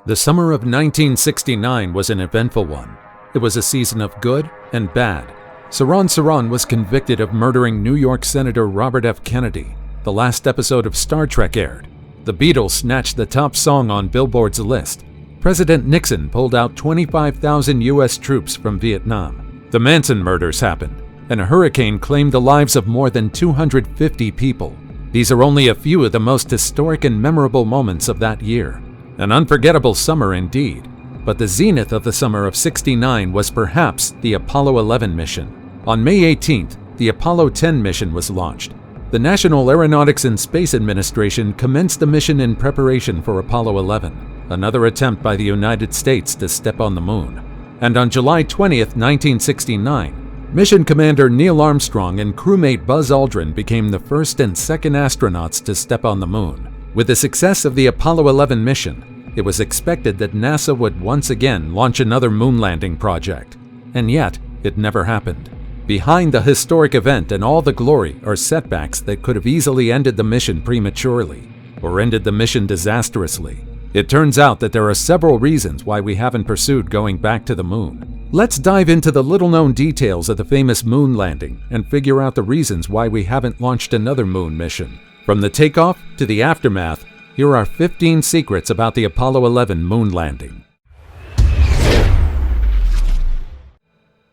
The summer of 1969 was an eventful one. It was a season of good and bad. Sirhan Sirhan was convicted of murdering New York Senator Robert F. Kennedy. The last episode of Star Trek aired. The Beatles snatched the top song on Billboard's list. President Nixon pulled out 25,000 U.S. troops from Vietnam. The Manson murders happened, and a hurricane claimed the lives of more than 250 people. These are only a few of the most historic and memorable moments of that year. An unforgettable summer indeed, but the zenith of the summer of '69 was perhaps the Apollo 11 mission. On May 18th, the Apollo 10 mission was launched. The National Aeronautics and Space Administration commenced the mission in preparation for Apollo 11, another attempt by the United States to step on the moon. And on July 20th, 1969, mission commander Neil Armstrong and crewmate Buzz Aldrin became the first and second astronauts to step on the moon. With the success of the Apollo 11 mission, it was expected that NASA would once again launch another moon landing project. And yet, it never happened. Behind the historic event and all the glory are setbacks that could have easily ended the mission prematurely, or ended the mission disastrously. It turns out that there are several reasons why we haven't pursued going back to the moon. Let's dive into the little-known details of the famous moon landing and figure out the reasons why we haven't launched another moon mission. From the takeoff to the aftermath, here are 15 secrets about the Apollo 11 moon landing.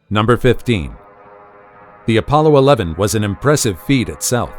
Number 15. The Apollo 11 was an impressive feat itself.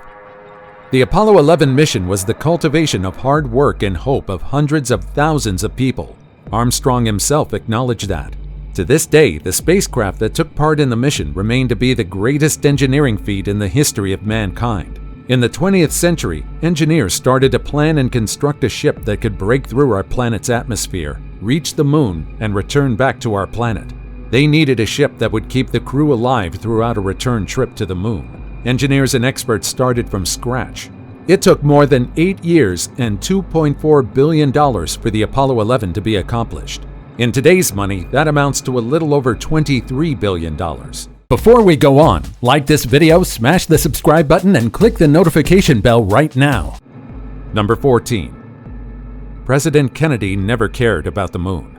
The Apollo 11 mission was the cultivation of hard work and hope of hundreds of thousands of people. Armstrong himself acknowledged that. To this day, the spacecraft that took part in the mission remained to be the greatest engineering feat in the history of mankind. In the 20th century, engineers started to plan and construct a ship that could break through our planet's atmosphere, reach the moon, and return back to our planet. They needed a ship that would keep the crew alive throughout a return trip to the moon. Engineers and experts started from scratch. It took more than 8 years and $2.4 billion for the Apollo 11 to be accomplished. In today's money, that amounts to a little over $23 billion. Before we go on, like this video, smash the subscribe button, and click the notification bell right now. Number 14. President Kennedy never cared about the moon.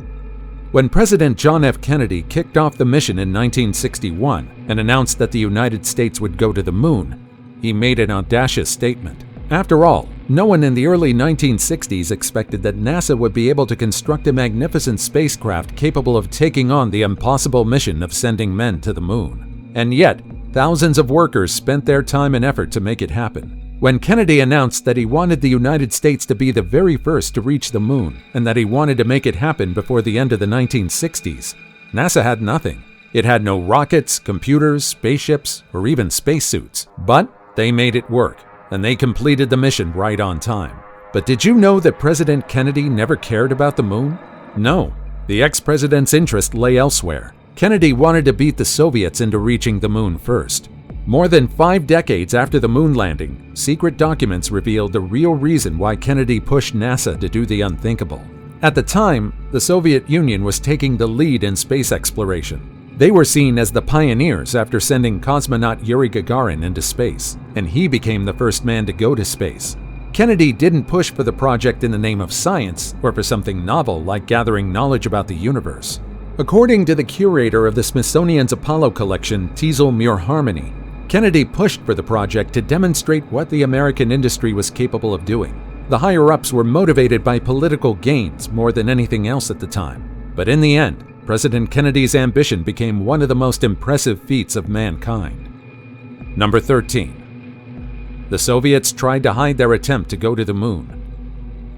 When President John F. Kennedy kicked off the mission in 1961 and announced that the United States would go to the moon, he made an audacious statement. After all, no one in the early 1960s expected that NASA would be able to construct a magnificent spacecraft capable of taking on the impossible mission of sending men to the moon. And yet, thousands of workers spent their time and effort to make it happen. When Kennedy announced that he wanted the United States to be the very first to reach the moon and that he wanted to make it happen before the end of the 1960s, NASA had nothing. It had no rockets, computers, spaceships, or even spacesuits. But they made it work, and they completed the mission right on time. But did you know that President Kennedy never cared about the moon? No, the ex-president's interest lay elsewhere. Kennedy wanted to beat the Soviets into reaching the moon first. More than 5 decades after the moon landing, secret documents revealed the real reason why Kennedy pushed NASA to do the unthinkable. At the time, the Soviet Union was taking the lead in space exploration. They were seen as the pioneers after sending cosmonaut Yuri Gagarin into space, and he became the first man to go to space. Kennedy didn't push for the project in the name of science or for something novel like gathering knowledge about the universe. According to the curator of the Smithsonian's Apollo collection, Teasel Muir-Harmony, Kennedy pushed for the project to demonstrate what the American industry was capable of doing. The higher-ups were motivated by political gains more than anything else at the time. But in the end, President Kennedy's ambition became one of the most impressive feats of mankind. Number 13. The Soviets tried to hide their attempt to go to the moon.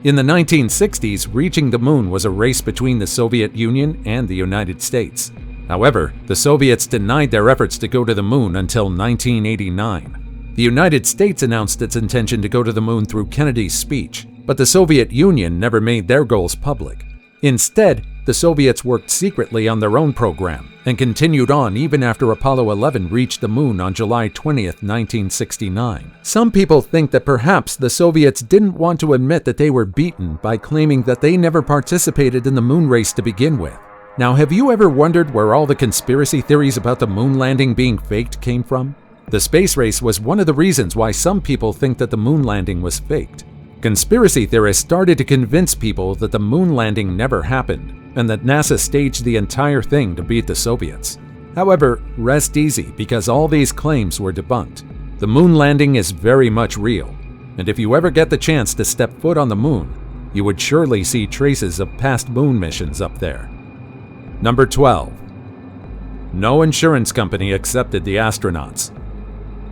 In the 1960s, reaching the moon was a race between the Soviet Union and the United States. However, the Soviets denied their efforts to go to the moon until 1989. The United States announced its intention to go to the moon through Kennedy's speech, but the Soviet Union never made their goals public. Instead, the Soviets worked secretly on their own program and continued on even after Apollo 11 reached the moon on July 20, 1969. Some people think that perhaps the Soviets didn't want to admit that they were beaten by claiming that they never participated in the moon race to begin with. Now, have you ever wondered where all the conspiracy theories about the moon landing being faked came from? The space race was one of the reasons why some people think that the moon landing was faked. Conspiracy theorists started to convince people that the moon landing never happened and that NASA staged the entire thing to beat the Soviets. However, rest easy because all these claims were debunked. The moon landing is very much real, and if you ever get the chance to step foot on the moon, you would surely see traces of past moon missions up there. Number 12. No insurance company accepted the astronauts.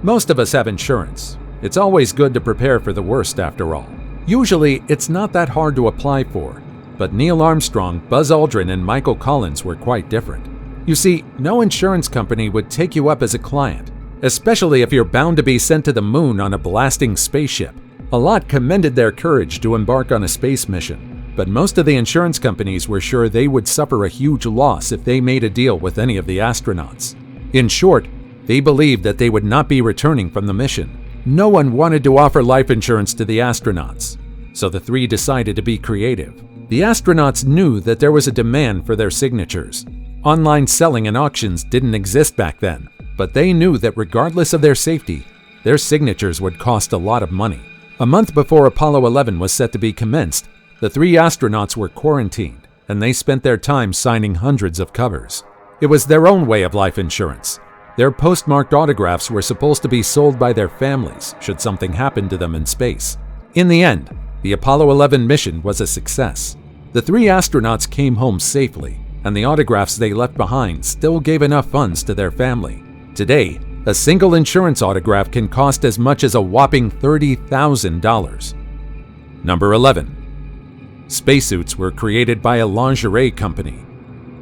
Most of us have insurance. It's always good to prepare for the worst after all. Usually, it's not that hard to apply for, but Neil Armstrong, Buzz Aldrin, and Michael Collins were quite different. You see, no insurance company would take you up as a client, especially if you're bound to be sent to the moon on a blasting spaceship. A lot commended their courage to embark on a space mission, but most of the insurance companies were sure they would suffer a huge loss if they made a deal with any of the astronauts. In short, they believed that they would not be returning from the mission. No one wanted to offer life insurance to the astronauts, so the three decided to be creative. The astronauts knew that there was a demand for their signatures. Online selling and auctions didn't exist back then, but they knew that regardless of their safety, their signatures would cost a lot of money. A month before Apollo 11 was set to be commenced, the three astronauts were quarantined, and they spent their time signing hundreds of covers. It was their own way of life insurance. Their postmarked autographs were supposed to be sold by their families should something happen to them in space. In the end, the Apollo 11 mission was a success. The three astronauts came home safely, and the autographs they left behind still gave enough funds to their family. Today, a single insurance autograph can cost as much as a whopping $30,000. Number 11. Spacesuits were created by a lingerie company.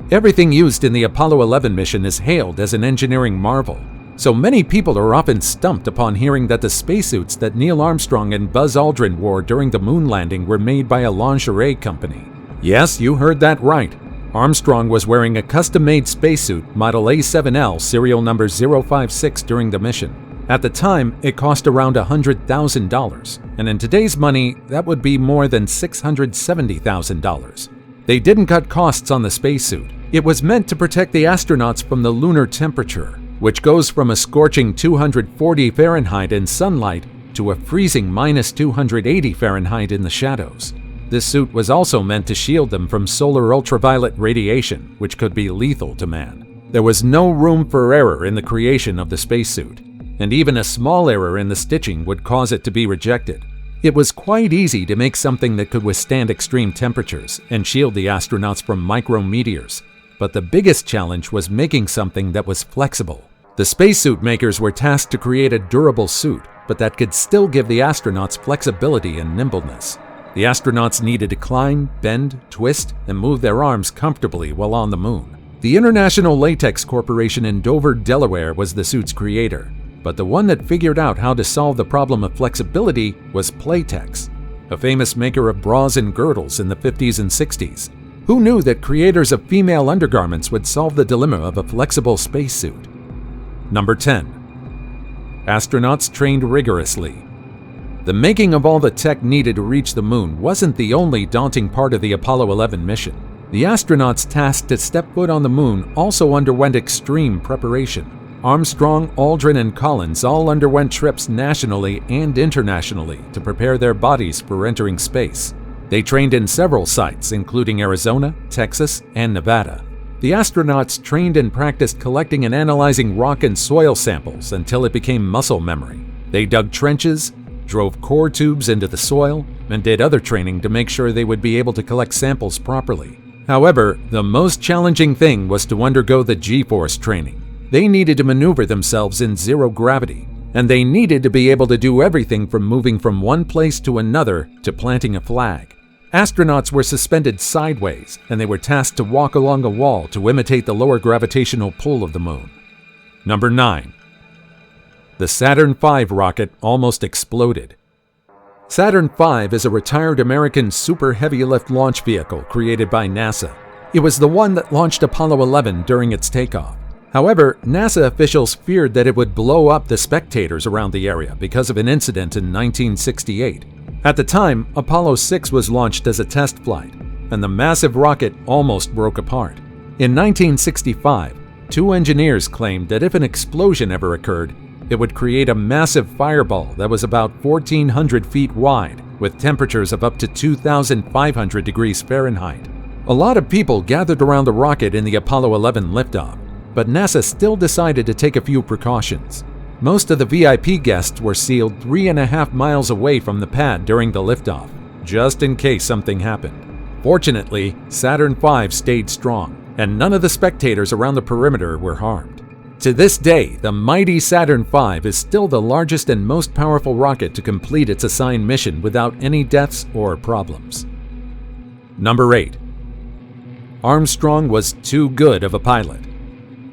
Everything used in the Apollo 11 mission is hailed as an engineering marvel, so many people are often stumped upon hearing that the spacesuits that Neil Armstrong and Buzz Aldrin wore during the moon landing were made by a lingerie company. Yes, you heard that right. Armstrong was wearing a custom-made spacesuit model A7L serial number 056 during the mission. At the time, it cost around $100,000, and in today's money, that would be more than $670,000. They didn't cut costs on the spacesuit. It was meant to protect the astronauts from the lunar temperature, which goes from a scorching 240 Fahrenheit in sunlight to a freezing minus 280 Fahrenheit in the shadows. This suit was also meant to shield them from solar ultraviolet radiation, which could be lethal to man. There was no room for error in the creation of the spacesuit, and even a small error in the stitching would cause it to be rejected. It was quite easy to make something that could withstand extreme temperatures and shield the astronauts from micrometeors, but the biggest challenge was making something that was flexible. The spacesuit makers were tasked to create a durable suit, but that could still give the astronauts flexibility and nimbleness. The astronauts needed to climb, bend, twist, and move their arms comfortably while on the moon. The International Latex Corporation in Dover, Delaware was the suit's creator, but the one that figured out how to solve the problem of flexibility was Playtex, a famous maker of bras and girdles in the 50s and 60s. Who knew that creators of female undergarments would solve the dilemma of a flexible spacesuit? Number 10. Astronauts trained rigorously. The making of all the tech needed to reach the moon wasn't the only daunting part of the Apollo 11 mission. The astronauts tasked to step foot on the moon also underwent extreme preparation. Armstrong, Aldrin, and Collins all underwent trips nationally and internationally to prepare their bodies for entering space. They trained in several sites, including Arizona, Texas, and Nevada. The astronauts trained and practiced collecting and analyzing rock and soil samples until it became muscle memory. They dug trenches, drove core tubes into the soil, and did other training to make sure they would be able to collect samples properly. However, the most challenging thing was to undergo the G-force training. They needed to maneuver themselves in zero gravity, and they needed to be able to do everything from moving from one place to another to planting a flag. Astronauts were suspended sideways, and they were tasked to walk along a wall to imitate the lower gravitational pull of the moon. Number 9. The Saturn V rocket almost exploded. Saturn V is a retired American super heavy-lift launch vehicle created by NASA. It was the one that launched Apollo 11 during its takeoff. However, NASA officials feared that it would blow up the spectators around the area because of an incident in 1968. At the time, Apollo 6 was launched as a test flight, and the massive rocket almost broke apart. In 1965, two engineers claimed that if an explosion ever occurred, it would create a massive fireball that was about 1,400 feet wide with temperatures of up to 2,500 degrees Fahrenheit. A lot of people gathered around the rocket in the Apollo 11 liftoff, but NASA still decided to take a few precautions. Most of the VIP guests were sealed 3.5 miles away from the pad during the liftoff, just in case something happened. Fortunately, Saturn V stayed strong, and none of the spectators around the perimeter were harmed. To this day, the mighty Saturn V is still the largest and most powerful rocket to complete its assigned mission without any deaths or problems. Number 8. Armstrong was too good of a pilot.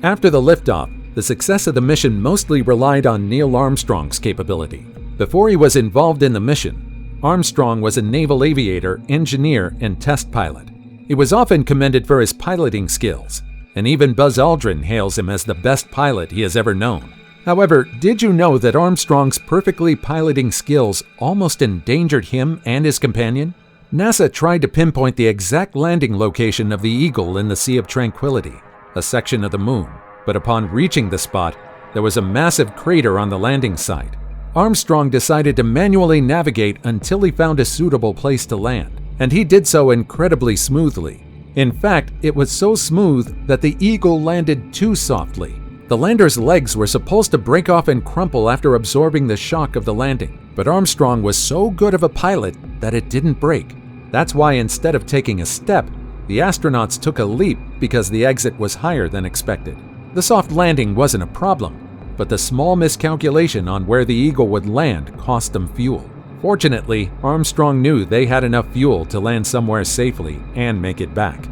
After the liftoff, the success of the mission mostly relied on Neil Armstrong's capability. Before he was involved in the mission, Armstrong was a naval aviator, engineer, and test pilot. He was often commended for his piloting skills, and even Buzz Aldrin hails him as the best pilot he has ever known. However, did you know that Armstrong's perfectly piloting skills almost endangered him and his companion? NASA tried to pinpoint the exact landing location of the Eagle in the Sea of Tranquility, a section of the Moon, but upon reaching the spot, there was a massive crater on the landing site. Armstrong decided to manually navigate until he found a suitable place to land, and he did so incredibly smoothly. In fact, it was so smooth that the Eagle landed too softly. The lander's legs were supposed to break off and crumple after absorbing the shock of the landing, but Armstrong was so good of a pilot that it didn't break. That's why instead of taking a step, the astronauts took a leap because the exit was higher than expected. The soft landing wasn't a problem, but the small miscalculation on where the Eagle would land cost them fuel. Fortunately, Armstrong knew they had enough fuel to land somewhere safely and make it back.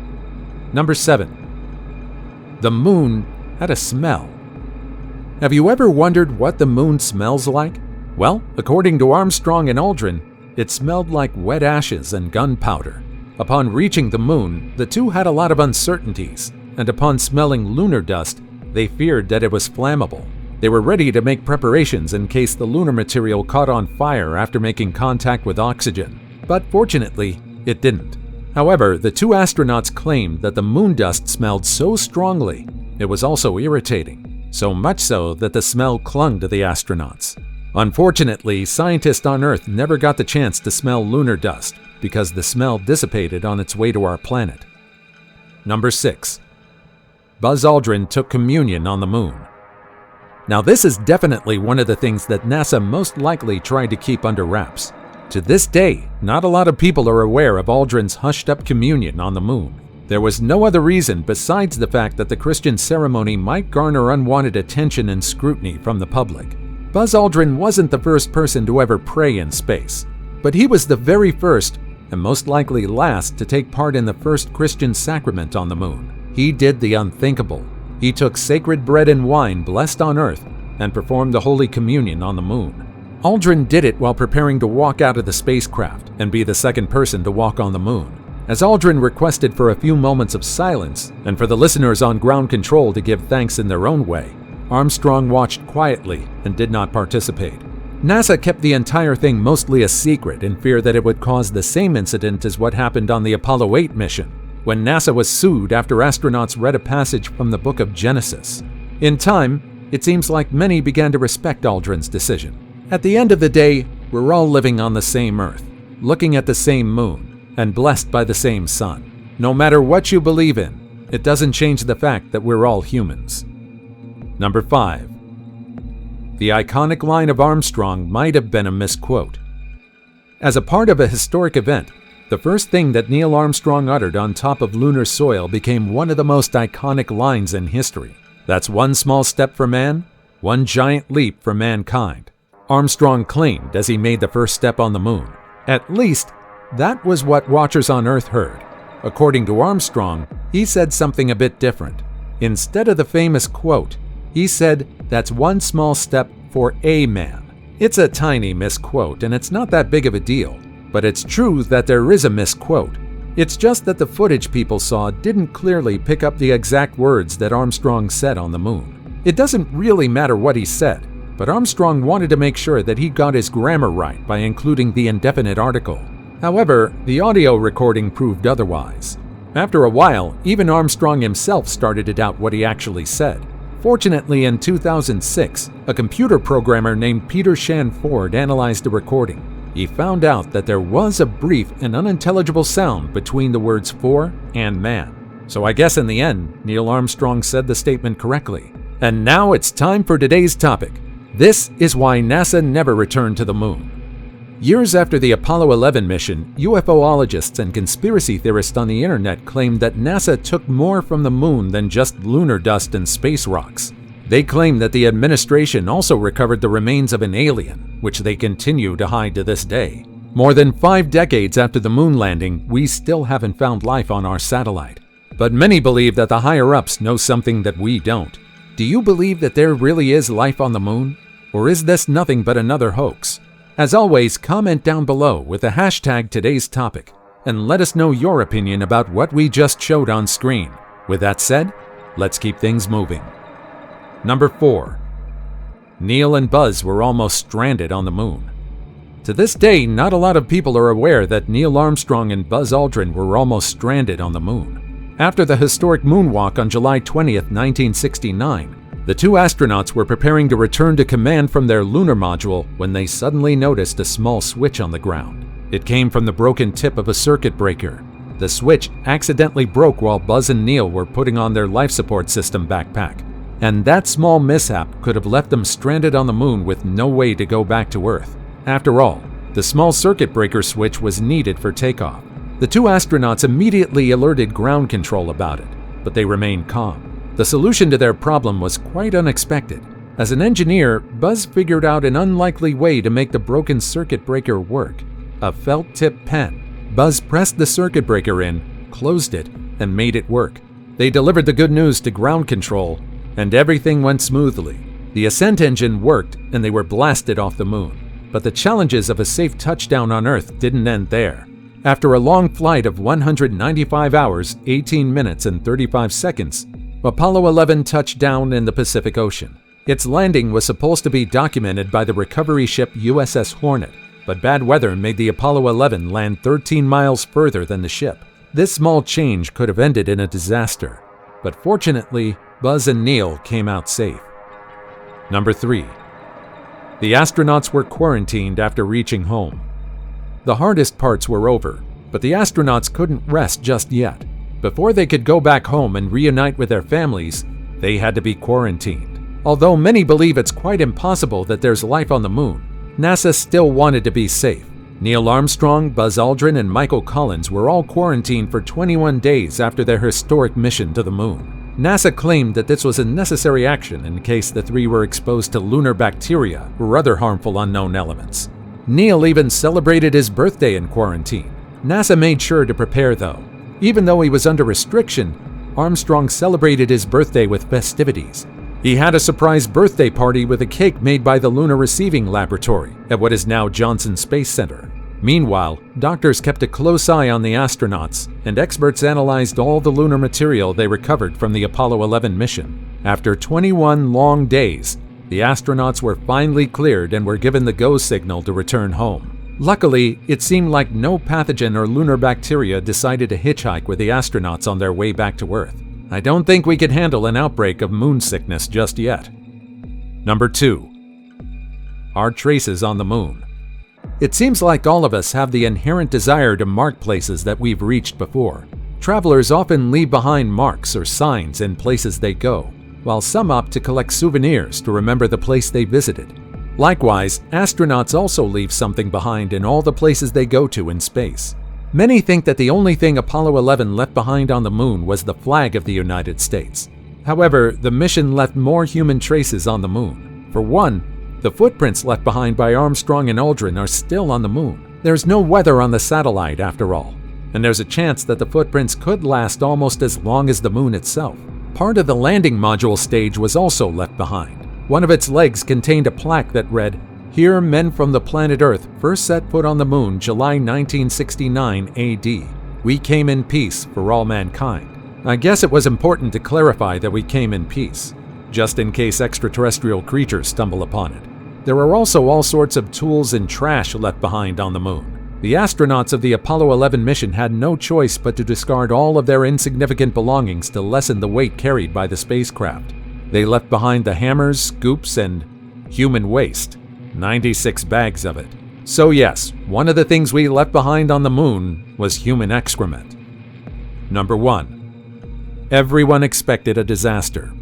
Number 7. The moon had a smell. Have you ever wondered what the moon smells like? Well, according to Armstrong and Aldrin, it smelled like wet ashes and gunpowder. Upon reaching the moon, the two had a lot of uncertainties, and upon smelling lunar dust, they feared that it was flammable. They were ready to make preparations in case the lunar material caught on fire after making contact with oxygen, but fortunately, it didn't. However, the two astronauts claimed that the moon dust smelled so strongly, it was also irritating, so much so that the smell clung to the astronauts. Unfortunately, scientists on Earth never got the chance to smell lunar dust because the smell dissipated on its way to our planet. Number 6. Buzz Aldrin took communion on the moon. Now this is definitely one of the things that NASA most likely tried to keep under wraps. To this day, not a lot of people are aware of Aldrin's hushed-up communion on the moon. There was no other reason besides the fact that the Christian ceremony might garner unwanted attention and scrutiny from the public. Buzz Aldrin wasn't the first person to ever pray in space, but he was the very first, and most likely last, to take part in the first Christian sacrament on the moon. He did the unthinkable. He took sacred bread and wine blessed on Earth and performed the Holy Communion on the moon. Aldrin did it while preparing to walk out of the spacecraft and be the second person to walk on the moon. As Aldrin requested for a few moments of silence and for the listeners on ground control to give thanks in their own way, Armstrong watched quietly and did not participate. NASA kept the entire thing mostly a secret in fear that it would cause the same incident as what happened on the Apollo 8 mission, when NASA was sued after astronauts read a passage from the book of Genesis. In time, it seems like many began to respect Aldrin's decision. At the end of the day, we're all living on the same Earth, looking at the same moon, and blessed by the same sun. No matter what you believe in, it doesn't change the fact that we're all humans. Number 5. The iconic line of Armstrong might have been a misquote. As a part of a historic event, the first thing that Neil Armstrong uttered on top of lunar soil became one of the most iconic lines in history. That's one small step for man, one giant leap for mankind, Armstrong claimed as he made the first step on the moon. At least, that was what watchers on Earth heard. According to Armstrong, he said something a bit different. Instead of the famous quote, he said, "That's one small step for a man." It's a tiny misquote, and it's not that big of a deal. But it's true that there is a misquote. It's just that the footage people saw didn't clearly pick up the exact words that Armstrong said on the moon. It doesn't really matter what he said, but Armstrong wanted to make sure that he got his grammar right by including the indefinite article. However, the audio recording proved otherwise. After a while, even Armstrong himself started to doubt what he actually said. Fortunately, in 2006, a computer programmer named Peter Shanford analyzed the recording. he found out that there was a brief and unintelligible sound between the words "for" and "man." So I guess in the end, Neil Armstrong said the statement correctly. And now it's time for today's topic. This is why NASA never returned to the moon. Years after the Apollo 11 mission, UFOologists and conspiracy theorists on the internet claimed that NASA took more from the moon than just lunar dust and space rocks. They claim that the administration also recovered the remains of an alien, which they continue to hide to this day. More than 5 decades after the moon landing, we still haven't found life on our satellite. But many believe that the higher-ups know something that we don't. Do you believe that there really is life on the moon? Or is this nothing but another hoax? As always, comment down below with the hashtag today's topic, and let us know your opinion about what we just showed on screen. With that said, let's keep things moving. Number 4. Neil and Buzz were almost stranded on the moon. To this day, not a lot of people are aware that Neil Armstrong and Buzz Aldrin were almost stranded on the moon. After the historic moonwalk on July 20th, 1969, the 2 astronauts were preparing to return to command from their lunar module when they suddenly noticed a small switch on the ground. It came from the broken tip of a circuit breaker. The switch accidentally broke while Buzz and Neil were putting on their life support system backpack. And that small mishap could have left them stranded on the moon with no way to go back to Earth. After all, the small circuit breaker switch was needed for takeoff. The 2 astronauts immediately alerted ground control about it, but they remained calm. The solution to their problem was quite unexpected. As an engineer, Buzz figured out an unlikely way to make the broken circuit breaker work: a felt-tip pen. Buzz pressed the circuit breaker in, closed it, and made it work. They delivered the good news to ground control, and everything went smoothly. The ascent engine worked, and they were blasted off the moon. But the challenges of a safe touchdown on Earth didn't end there. After a long flight of 195 hours, 18 minutes, and 35 seconds, Apollo 11 touched down in the Pacific Ocean. Its landing was supposed to be documented by the recovery ship USS Hornet, but bad weather made the Apollo 11 land 13 miles further than the ship. This small change could have ended in a disaster, but fortunately, Buzz and Neil came out safe. Number 3. The astronauts were quarantined after reaching home. The hardest parts were over, but the astronauts couldn't rest just yet. Before they could go back home and reunite with their families, they had to be quarantined. Although many believe it's quite impossible that there's life on the moon, NASA still wanted to be safe. Neil Armstrong, Buzz Aldrin, and Michael Collins were all quarantined for 21 days after their historic mission to the moon. NASA claimed that this was a necessary action in case the 3 were exposed to lunar bacteria or other harmful unknown elements. Neil even celebrated his birthday in quarantine. NASA made sure to prepare though. Even though he was under restriction, Armstrong celebrated his birthday with festivities. He had a surprise birthday party with a cake made by the Lunar Receiving Laboratory at what is now Johnson Space Center. Meanwhile, doctors kept a close eye on the astronauts, and experts analyzed all the lunar material they recovered from the Apollo 11 mission. After 21 long days, the astronauts were finally cleared and were given the go signal to return home. Luckily, it seemed like no pathogen or lunar bacteria decided to hitchhike with the astronauts on their way back to Earth. I don't think we could handle an outbreak of moon sickness just yet. Number 2. Our traces on the moon. It seems like all of us have the inherent desire to mark places that we've reached before. Travelers often leave behind marks or signs in places they go, while some opt to collect souvenirs to remember the place they visited. Likewise, astronauts also leave something behind in all the places they go to in space. Many think that the only thing Apollo 11 left behind on the moon was the flag of the United States. However, the mission left more human traces on the moon. For one, the footprints left behind by Armstrong and Aldrin are still on the moon. There's no weather on the satellite after all, and there's a chance that the footprints could last almost as long as the moon itself. Part of the landing module stage was also left behind. One of its legs contained a plaque that read, "Here men from the planet Earth first set foot on the moon July 1969 AD. We came in peace for all mankind." I guess it was important to clarify that we came in peace, just in case extraterrestrial creatures stumble upon it. There are also all sorts of tools and trash left behind on the moon. The astronauts of the Apollo 11 mission had no choice but to discard all of their insignificant belongings to lessen the weight carried by the spacecraft. They left behind the hammers, scoops, and human waste, 96 bags of it. So yes, one of the things we left behind on the moon was human excrement. Number 1. Everyone expected a disaster.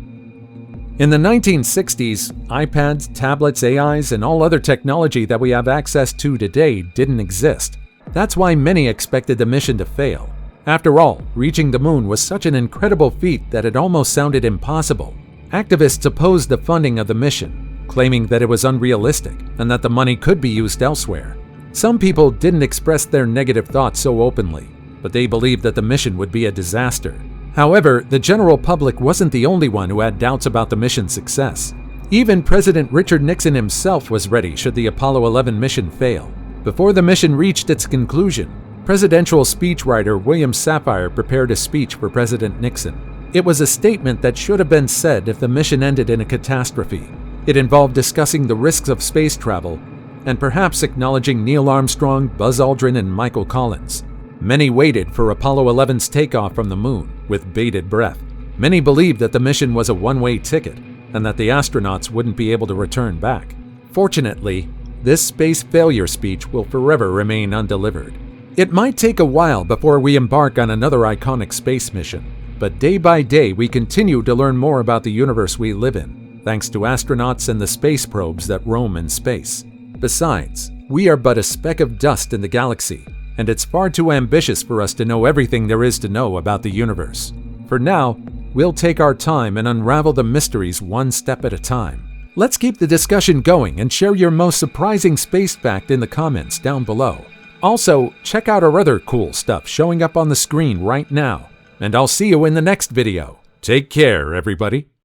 In the 1960s, iPads, tablets, AIs, and all other technology that we have access to today didn't exist. That's why many expected the mission to fail. After all, reaching the moon was such an incredible feat that it almost sounded impossible. Activists opposed the funding of the mission, claiming that it was unrealistic and that the money could be used elsewhere. Some people didn't express their negative thoughts so openly, but they believed that the mission would be a disaster. However, the general public wasn't the only one who had doubts about the mission's success. Even President Richard Nixon himself was ready should the Apollo 11 mission fail. Before the mission reached its conclusion, presidential speechwriter William Safire prepared a speech for President Nixon. It was a statement that should have been said if the mission ended in a catastrophe. It involved discussing the risks of space travel and perhaps acknowledging Neil Armstrong, Buzz Aldrin, and Michael Collins. Many waited for Apollo 11's takeoff from the moon with bated breath. Many believed that the mission was a one-way ticket and that the astronauts wouldn't be able to return back. Fortunately, this space failure speech will forever remain undelivered. It might take a while before we embark on another iconic space mission, but day by day we continue to learn more about the universe we live in, thanks to astronauts and the space probes that roam in space. Besides, we are but a speck of dust in the galaxy, and it's far too ambitious for us to know everything there is to know about the universe. For now, we'll take our time and unravel the mysteries one step at a time. Let's keep the discussion going and share your most surprising space fact in the comments down below. Also, check out our other cool stuff showing up on the screen right now, and I'll see you in the next video. Take care, everybody.